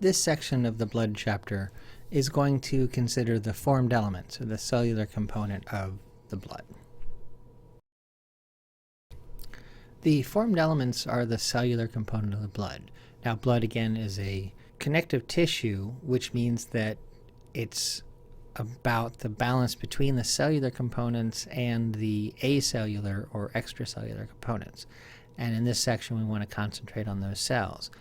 This section of the blood chapter is going to consider the formed elements, or the cellular component of the blood. The formed elements are the cellular component of the blood. Now, blood, again, is a connective tissue, which means that it's about the balance between the cellular components and the acellular or extracellular components. And in this section, we want to concentrate on those cells.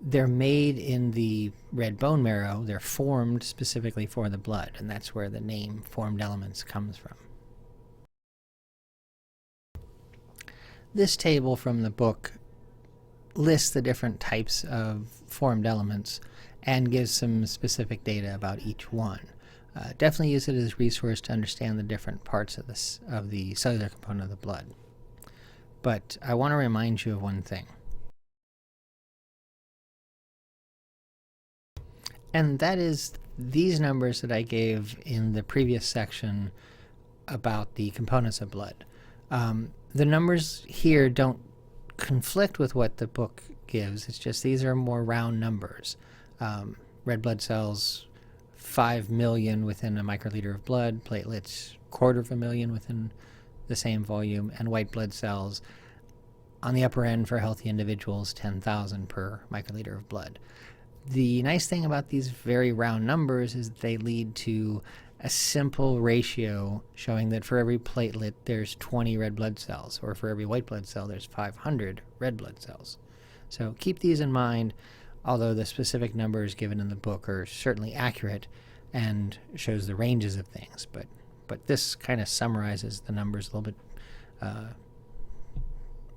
They're made in the red bone marrow. They're formed specifically for the blood, and that's where the name formed elements comes from. This table from the book lists the different types of formed elements and gives some specific data about each one. Definitely use it as a resource to understand the different parts of the cellular component of the blood. But I want to remind you of one thing. And that is these numbers that I gave in the previous section about the components of blood. The numbers here don't conflict with what the book gives. It's just these are more round numbers. Red blood cells, 5 million within a microliter of blood, platelets, 250,000 within the same volume, and white blood cells on the upper end for healthy individuals, 10,000 per microliter of blood. The nice thing about these very round numbers is that they lead to a simple ratio showing that for every platelet there's 20 red blood cells, or for every white blood cell there's 500 red blood cells. So keep these in mind, although the specific numbers given in the book are certainly accurate and shows the ranges of things, but this kind of summarizes the numbers a little bit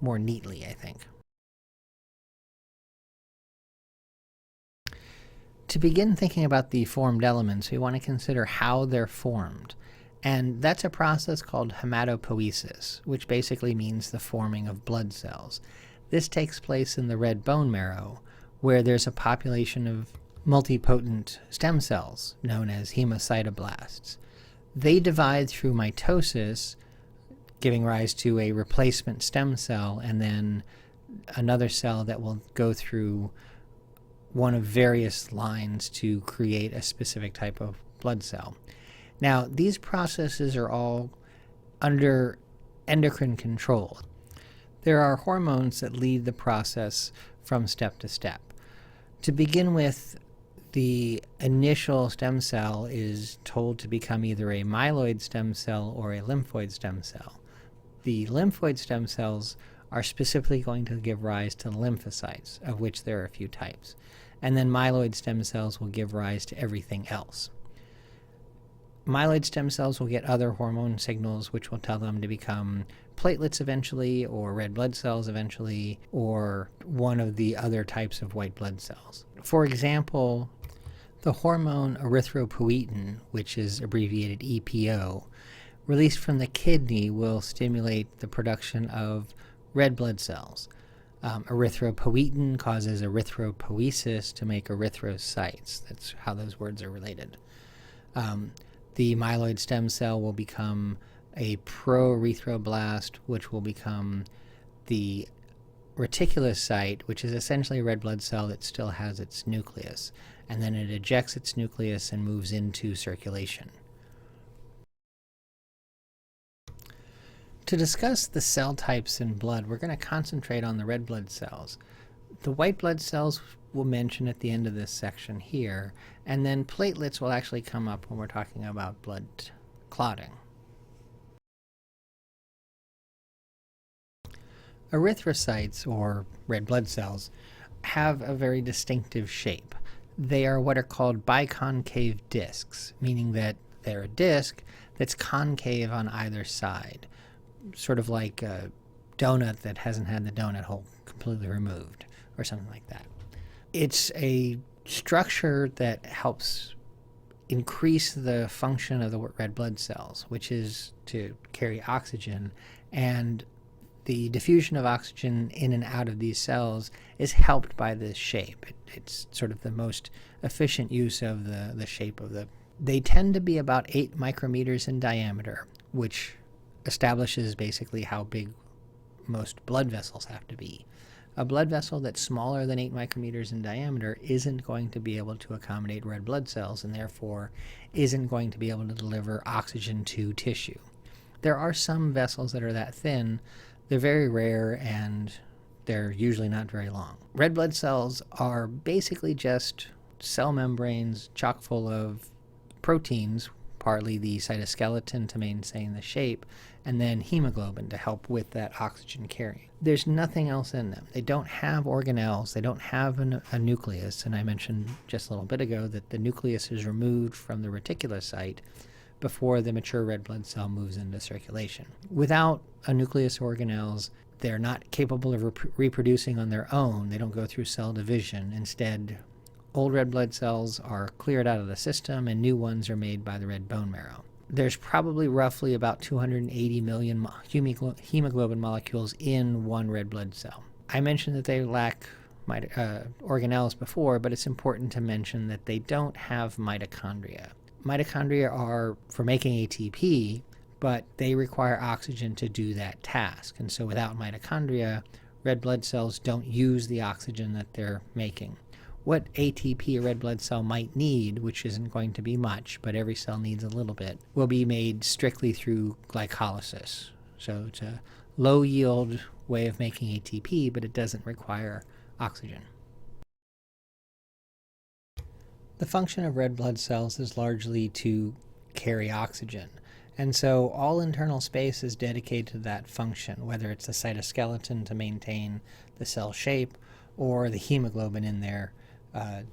more neatly, I think. To begin thinking about the formed elements, we want to consider how they're formed. And that's a process called hematopoiesis, which basically means the forming of blood cells. This takes place in the red bone marrow, where there's a population of multipotent stem cells known as hemocytoblasts. They divide through mitosis, giving rise to a replacement stem cell, and then another cell that will go through one of various lines to create a specific type of blood cell. Now, these processes are all under endocrine control. There are hormones that lead the process from step to step. To begin with, the initial stem cell is told to become either a myeloid stem cell or a lymphoid stem cell. The lymphoid stem cells are specifically going to give rise to lymphocytes, of which there are a few types. And then myeloid stem cells will give rise to everything else. Myeloid stem cells will get other hormone signals which will tell them to become platelets eventually, or red blood cells eventually, or one of the other types of white blood cells. For example, the hormone erythropoietin, which is abbreviated EPO, released from the kidney will stimulate the production of red blood cells. Erythropoietin causes erythropoiesis to make erythrocytes. That's how those words are related. The myeloid stem cell will become a proerythroblast, which will become the reticulocyte, which is essentially a red blood cell that still has its nucleus. And then it ejects its nucleus and moves into circulation. To discuss the cell types in blood, we're going to concentrate on the red blood cells. The white blood cells we'll mention at the end of this section here, and then platelets will actually come up when we're talking about blood clotting. Erythrocytes, or red blood cells, have a very distinctive shape. They are what are called biconcave discs, meaning that they're a disc that's concave on either side, sort of like a donut that hasn't had the donut hole completely removed, or something like that. It's a structure that helps increase the function of the red blood cells, which is to carry oxygen, and the diffusion of oxygen in and out of these cells is helped by this shape. It's sort of the most efficient use of the shape of the... They tend to be about 8 micrometers in diameter, which establishes basically how big most blood vessels have to be. A blood vessel that's smaller than 8 micrometers in diameter isn't going to be able to accommodate red blood cells and therefore isn't going to be able to deliver oxygen to tissue. There are some vessels that are that thin. They're very rare and they're usually not very long. Red blood cells are basically just cell membranes chock full of proteins, partly the cytoskeleton to maintain the shape, and then hemoglobin to help with that oxygen carrying. There's nothing else in them. They don't have organelles. They don't have a nucleus. And I mentioned just a little bit ago that the nucleus is removed from the reticulocyte before the mature red blood cell moves into circulation. Without a nucleus or organelles, they're not capable of reproducing on their own. They don't go through cell division. Instead, old red blood cells are cleared out of the system and new ones are made by the red bone marrow. There's probably roughly about 280 million hemoglobin molecules in one red blood cell. I mentioned that they lack organelles before, but it's important to mention that they don't have mitochondria. Mitochondria are for making ATP, but they require oxygen to do that task. And so without mitochondria, red blood cells don't use the oxygen that they're making. What ATP a red blood cell might need, which isn't going to be much, but every cell needs a little bit, will be made strictly through glycolysis. So it's a low-yield way of making ATP, but it doesn't require oxygen. The function of red blood cells is largely to carry oxygen. And so all internal space is dedicated to that function, whether it's the cytoskeleton to maintain the cell shape or the hemoglobin in there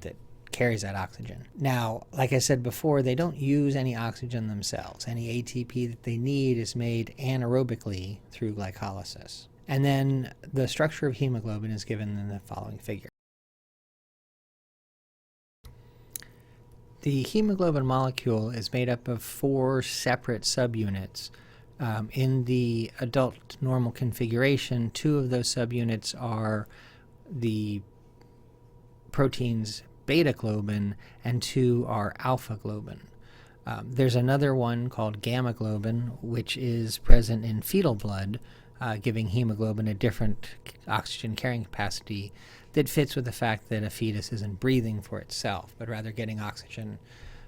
that carries that oxygen. Now, like I said before, they don't use any oxygen themselves. Any ATP that they need is made anaerobically through glycolysis. And then the structure of hemoglobin is given in the following figure. The hemoglobin molecule is made up of 4 separate subunits. In the adult normal configuration, 2 of those subunits are the proteins beta globin and 2 are alpha globin. There's another one called gamma globin, which is present in fetal blood, giving hemoglobin a different oxygen carrying capacity that fits with the fact that a fetus isn't breathing for itself, but rather getting oxygen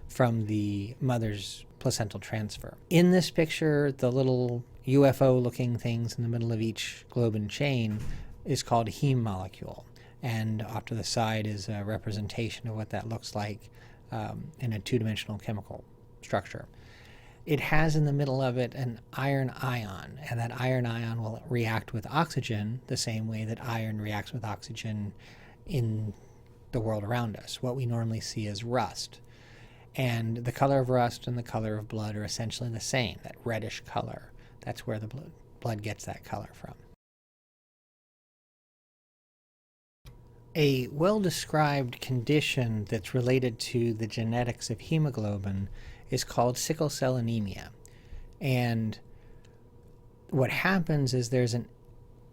from the mother's placental transfer. In this picture, the little UFO-looking things in the middle of each globin chain is called a heme molecule. And off to the side is a representation of what that looks like in a 2-dimensional chemical structure. It has in the middle of it an iron ion, and that iron ion will react with oxygen the same way that iron reacts with oxygen in the world around us, what we normally see as rust. And the color of rust and the color of blood are essentially the same, that reddish color. That's where the blood gets that color from. A well-described condition that's related to the genetics of hemoglobin is called sickle cell anemia. And what happens is there's an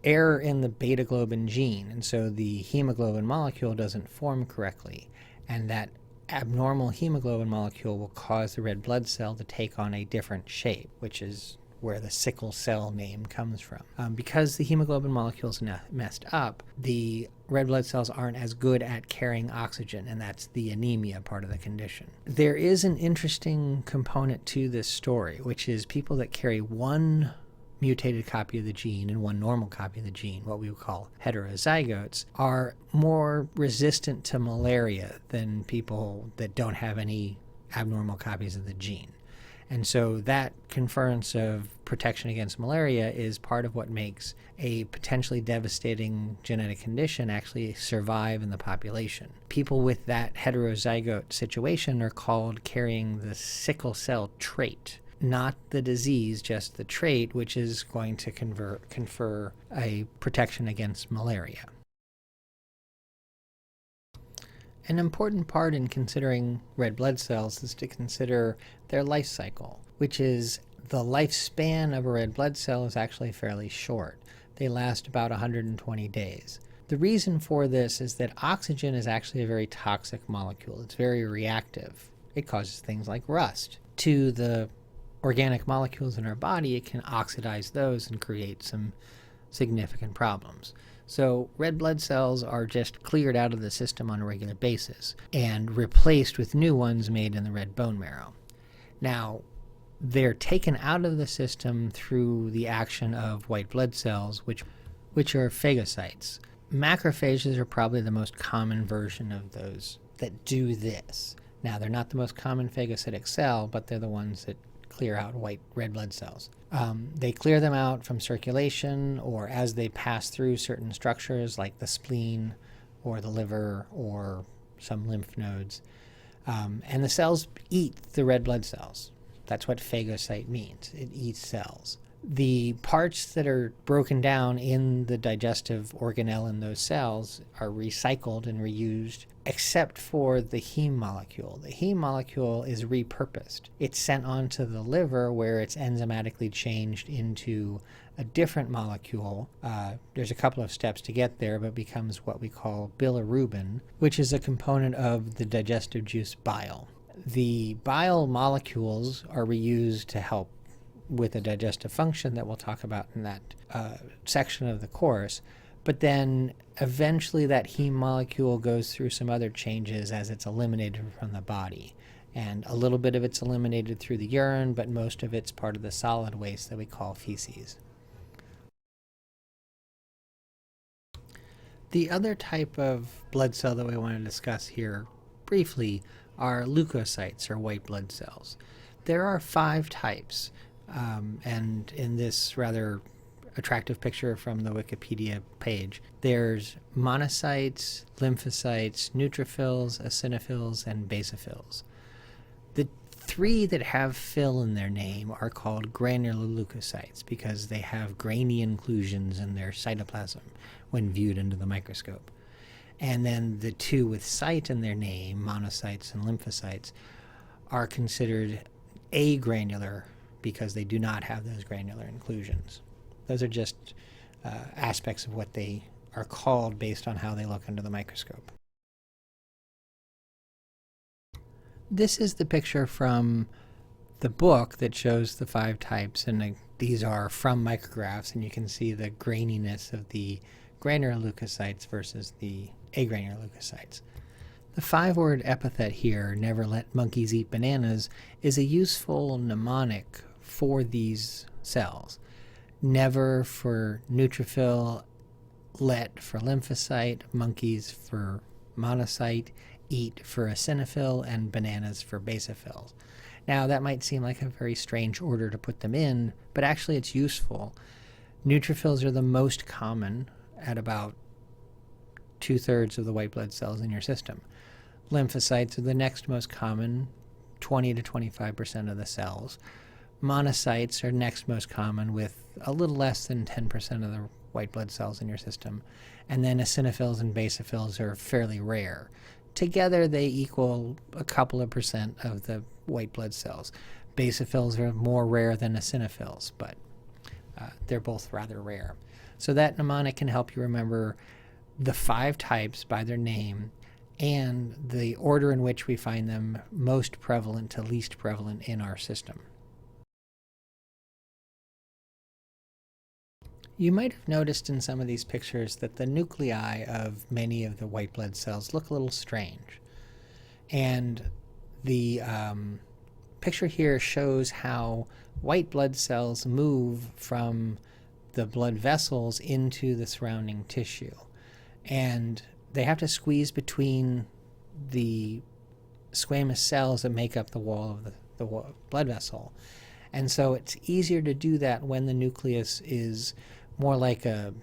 error in the beta globin gene, and so the hemoglobin molecule doesn't form correctly. And that abnormal hemoglobin molecule will cause the red blood cell to take on a different shape, which is where the sickle cell name comes from. Because the hemoglobin molecule is messed up, the red blood cells aren't as good at carrying oxygen, and that's the anemia part of the condition. There is an interesting component to this story, which is people that carry one mutated copy of the gene and one normal copy of the gene, what we would call heterozygotes, are more resistant to malaria than people that don't have any abnormal copies of the gene. And so that conference of protection against malaria is part of what makes a potentially devastating genetic condition actually survive in the population. People with that heterozygote situation are called carrying the sickle cell trait, not the disease, just the trait, which is going to confer a protection against malaria. An important part in considering red blood cells is to consider their life cycle, which is the lifespan of a red blood cell is actually fairly short. They last about 120 days. The reason for this is that oxygen is actually a very toxic molecule. It's very reactive. It causes things like rust. To the organic molecules in our body, it can oxidize those and create some significant problems. So red blood cells are just cleared out of the system on a regular basis and replaced with new ones made in the red bone marrow. Now, they're taken out of the system through the action of white blood cells, which are phagocytes. Macrophages are probably the most common version of those that do this. Now, they're not the most common phagocytic cell, but they're the ones that clear out red blood cells. They clear them out from circulation or as they pass through certain structures like the spleen or the liver or some lymph nodes. And the cells eat the red blood cells. That's what phagocyte means. It eats cells. The parts that are broken down in the digestive organelle in those cells are recycled and reused, except for the heme molecule. The heme molecule is repurposed. It's sent on to the liver where it's enzymatically changed into a different molecule. There's a couple of steps to get there, but becomes what we call bilirubin, which is a component of the digestive juice bile. The bile molecules are reused to help with a digestive function that we'll talk about in that section of the course. But then eventually that heme molecule goes through some other changes as it's eliminated from the body. And a little bit of it's eliminated through the urine, but most of it's part of the solid waste that we call feces. The other type of blood cell that we want to discuss here briefly are leukocytes, or white blood cells. There are 5 types. And in this rather attractive picture from the Wikipedia page, there's monocytes, lymphocytes, neutrophils, eosinophils, and basophils. The 3 that have "phil" in their name are called granular leukocytes because they have grainy inclusions in their cytoplasm when viewed under the microscope. And then the 2 with "cyte" in their name, monocytes and lymphocytes, are considered agranular because they do not have those granular inclusions. Those are just aspects of what they are called based on how they look under the microscope. This is the picture from the book that shows the 5 types, and these are from micrographs, and you can see the graininess of the granular leukocytes versus the agranular leukocytes. The 5-word epithet here, "never let monkeys eat bananas," is a useful mnemonic for these cells. Never for neutrophil, let for lymphocyte, monkeys for monocyte, eat for eosinophil, and bananas for basophils. Now that might seem like a very strange order to put them in, but actually it's useful. Neutrophils are the most common at about 2/3 of the white blood cells in your system. Lymphocytes are the next most common, 20 to 25% of the cells. Monocytes are next most common with a little less than 10% of the white blood cells in your system. And then eosinophils and basophils are fairly rare. Together they equal a couple of percent of the white blood cells. Basophils are more rare than eosinophils, but they're both rather rare. So that mnemonic can help you remember the 5 types by their name and the order in which we find them most prevalent to least prevalent in our system. You might have noticed in some of these pictures that the nuclei of many of the white blood cells look a little strange. And the picture here shows how white blood cells move from the blood vessels into the surrounding tissue. And they have to squeeze between the squamous cells that make up the wall of the blood vessel. And so it's easier to do that when the nucleus is more like a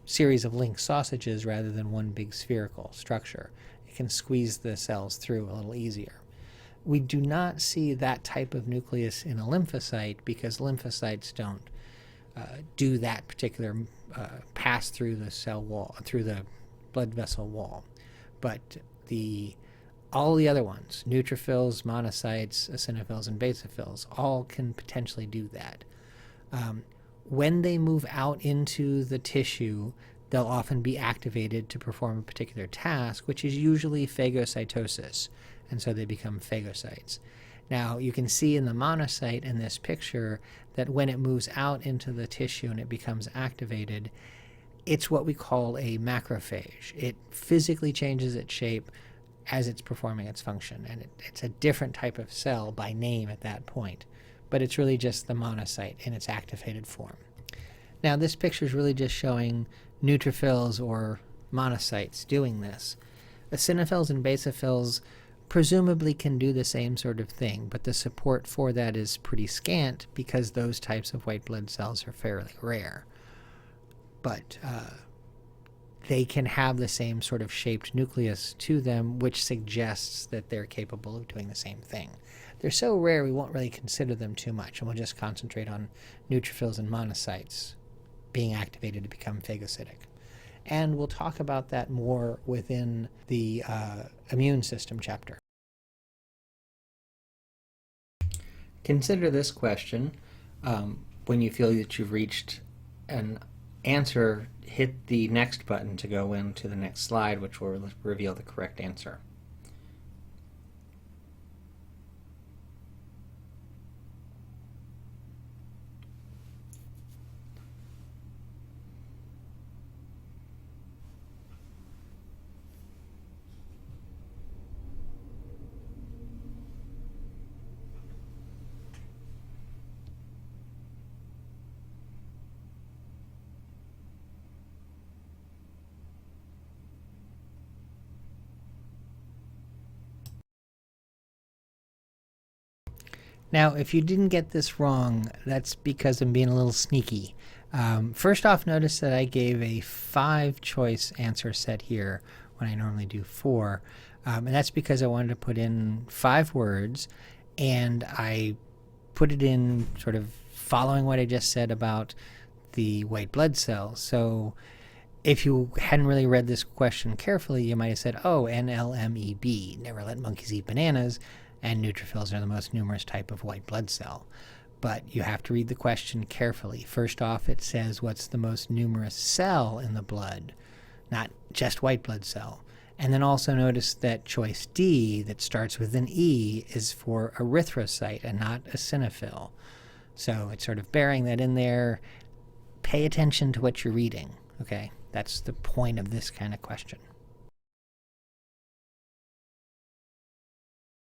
series of linked sausages rather than one big spherical structure. It can squeeze the cells through a little easier. We do not see that type of nucleus in a lymphocyte because lymphocytes don't do that particular pass through the cell wall, through the blood vessel wall. But all the other ones, neutrophils, monocytes, eosinophils, and basophils, all can potentially do that. When they move out into the tissue, they'll often be activated to perform a particular task, which is usually phagocytosis, and so they become phagocytes. Now, you can see in the monocyte in this picture that when it moves out into the tissue and it becomes activated, it's what we call a macrophage. It physically changes its shape as it's performing its function, and it's a different type of cell by name at that point, but it's really just the monocyte in its activated form. Now this picture is really just showing neutrophils or monocytes doing this. Eosinophils and basophils presumably can do the same sort of thing, but the support for that is pretty scant because those types of white blood cells are fairly rare. But they can have the same sort of shaped nucleus to them, which suggests that they're capable of doing the same thing. They're so rare we won't really consider them too much, and we'll just concentrate on neutrophils and monocytes being activated to become phagocytic. And we'll talk about that more within the immune system chapter. Consider this question. When you feel that you've reached an answer, hit the next button to go into the next slide, which will reveal the correct answer. Now, if you didn't get this wrong, that's because I'm being a little sneaky. First off, notice that I gave a 5-choice answer set here when I normally do 4. And that's because I wanted to put in 5 words, and I put it in sort of following what I just said about the white blood cells. So if you hadn't really read this question carefully, you might have said, oh, NLMEB, never let monkeys eat bananas, and neutrophils are the most numerous type of white blood cell. But you have to read the question carefully. First off, it says what's the most numerous cell in the blood, not just white blood cell. And then also notice that choice D, that starts with an E, is for erythrocyte and not eosinophil. So it's sort of bearing that in there. Pay attention to what you're reading, okay? That's the point of this kind of question.